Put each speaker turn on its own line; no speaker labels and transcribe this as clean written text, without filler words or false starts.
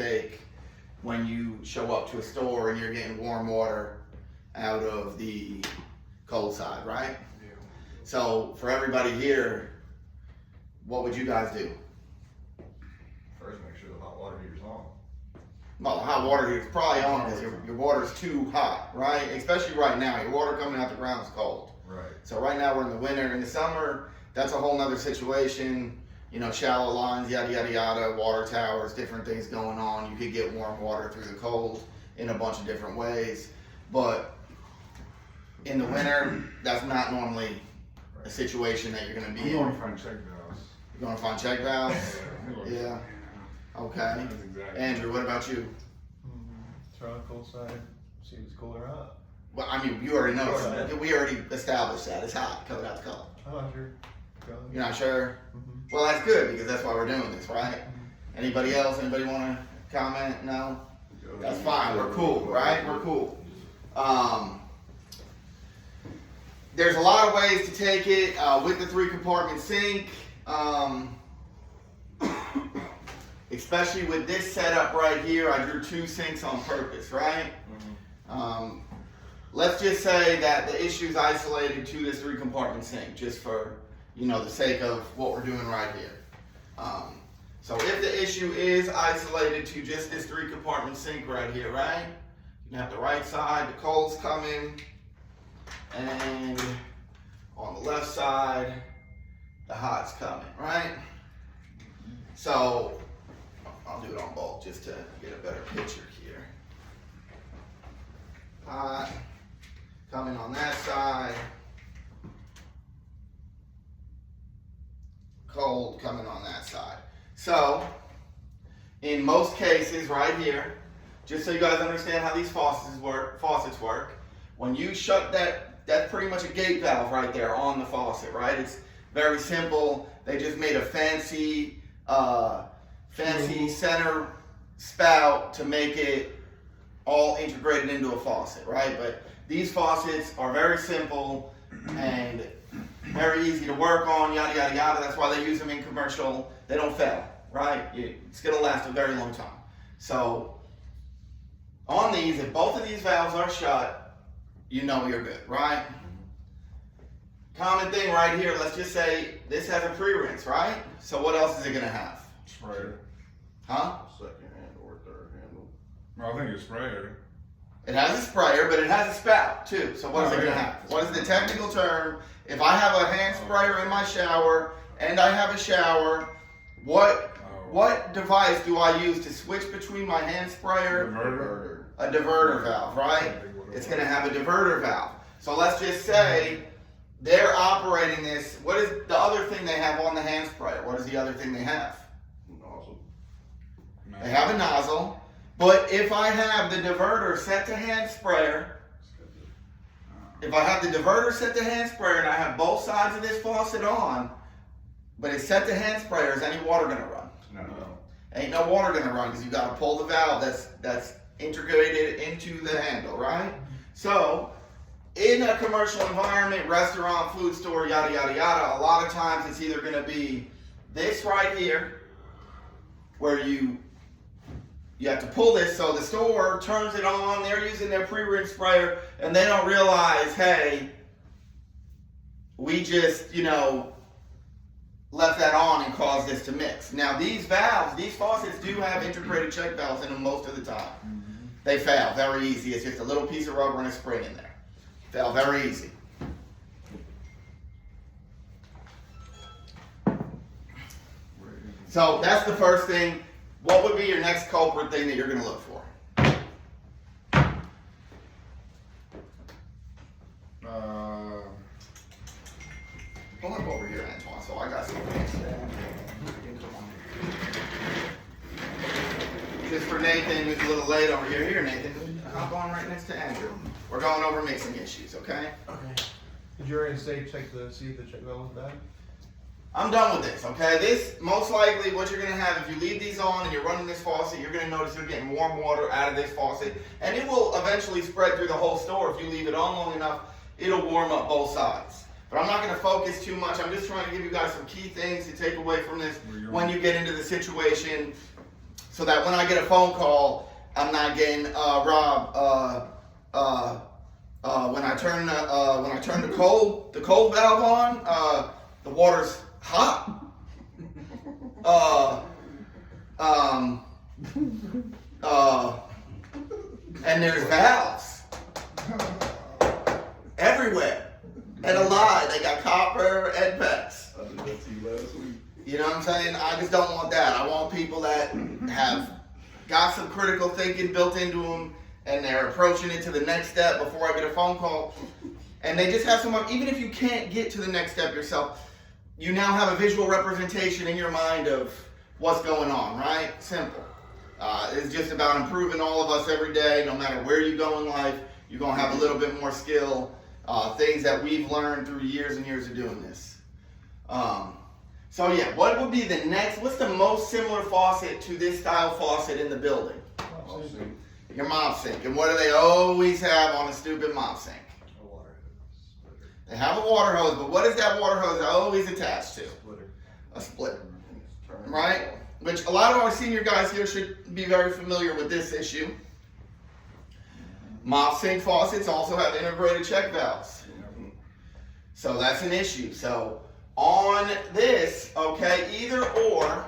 take when you show up to a store and you're getting warm water out of the cold side, right?
Yeah.
So for everybody here, what would you guys do?
First, make sure the hot water heater's on.
Well, the hot water heater's probably on because your water's too hot, right? Especially right now, your water coming out the ground is cold.
Right.
So right now we're in the winter. In the summer, that's a whole nother situation. You know, shallow lines, yada, yada, yada, water towers, different things going on. You could get warm water through the cold in a bunch of different ways. But in the winter, that's not normally a situation that you're going to be
I'm going
in.
to find check valves.
You're going to find check valves? Yeah. Okay.
That's exactly.
Andrew, what about you?
Turn on the cold side, see if it's cool or hot.
Well, I mean, you already know.
Sure.
So we already established that. It's hot, coming out the cold.
I'm not sure.
You're not sure?
Mhm.
Well, that's good because that's why we're doing this, right? Anybody else? Anybody want to comment? No? That's fine. We're cool, right? We're cool. There's a lot of ways to take it with the 3-compartment sink. Especially with this setup right here, I drew 2 sinks on purpose, right? Let's just say that the issue is isolated to this 3-compartment sink, just for the sake of what we're doing right here. So if the issue is isolated to just this 3-compartment sink right here, right? You have the right side, the cold's coming, and on the left side, the hot's coming, right? So I'll do it on both just to get a better picture here. Hot coming on that side, cold coming on that side. So in most cases right here, just so you guys understand how these faucets work, when you shut that's pretty much a gate valve right there on the faucet, right? It's very simple. They just made a fancy center spout to make it all integrated into a faucet, right? But these faucets are very simple and very easy to work on, yada, yada, yada. That's why they use them in commercial. They don't fail, right? It's going to last a very long time. So on these, if both of these valves are shut, you know you're good, right? Common thing right here, let's just say this has a pre-rinse, right? So what else is it going to have?
Sprayer.
Huh?
Second hand or third handle.
No, I think it's sprayer.
It has a sprayer, but it has a spout too. So what is it going to
yeah.
have? What is the technical term? If I have a hand sprayer in my shower and I have a shower, what device do I use to switch between my hand sprayer?
Diverter.
A diverter valve, right? It's going to have a diverter valve. So let's just say they're operating this. What is the other thing they have on the hand sprayer? What is the other thing they have?
Nozzle.
They have a nozzle. But if I have the diverter set to hand sprayer, if I have the diverter set to hand sprayer and I have both sides of this faucet on, but it's set to hand sprayer, is any water going to run?
No.
Ain't no water going to run because you got to pull the valve that's integrated into the handle, right? So in a commercial environment, restaurant, food store, yada, yada, yada, a lot of times it's either going to be this right here where you have to pull this, so the store turns it on, they're using their pre-rinse sprayer, and they don't realize, hey, we just, left that on and caused this to mix. Now these valves, these faucets do have integrated check valves in them most of the time. They fail very easy. It's just a little piece of rubber and a spring in there. Fail very easy. So that's the first thing. What would be your next culprit thing that you're going to look for? Pull up over here, Antoine, so I got some things there. Just for Nathan, who's a little late over here. Here, Nathan, hop on right next to Andrew. We're going over mixing issues, okay?
Okay. Did you already see if the check valve was bad?
I'm done with this, okay? This, most likely, what you're going to have, if you leave these on and you're running this faucet, you're going to notice you're getting warm water out of this faucet, and it will eventually spread through the whole store. If you leave it on long enough, it'll warm up both sides. But I'm not going to focus too much. I'm just trying to give you guys some key things to take away from this when you get into the situation. so that when I get a phone call, I'm not getting Rob. When I turn the cold valve on, the water's hot. And there's valves everywhere. And a lie, they got copper and PEX.
I did that to you last week.
You know what I'm saying? I just don't want that. I want people that have got some critical thinking built into them, and they're approaching it to the next step before I get a phone call. And they just have someone, even if you can't get to the next step yourself, you now have a visual representation in your mind of what's going on, right? Simple. It's just about improving all of us every day. No matter where you go in life, you're going to have a little bit more skill. Things that we've learned through years and years of doing this. So yeah, what would be the next, what's the most similar faucet to this style faucet in the building?
I'll see.
Your mop sink. And what do they always have on a stupid mop sink?
A water splitter.
They have a water hose, but what is that water hose always attached to?
Splitter.
A splitter,
Turn.
right? Which a lot of our senior guys here should be very familiar with this issue. Mop sink faucets also have integrated check valves. So that's an issue. So on this, okay, either or,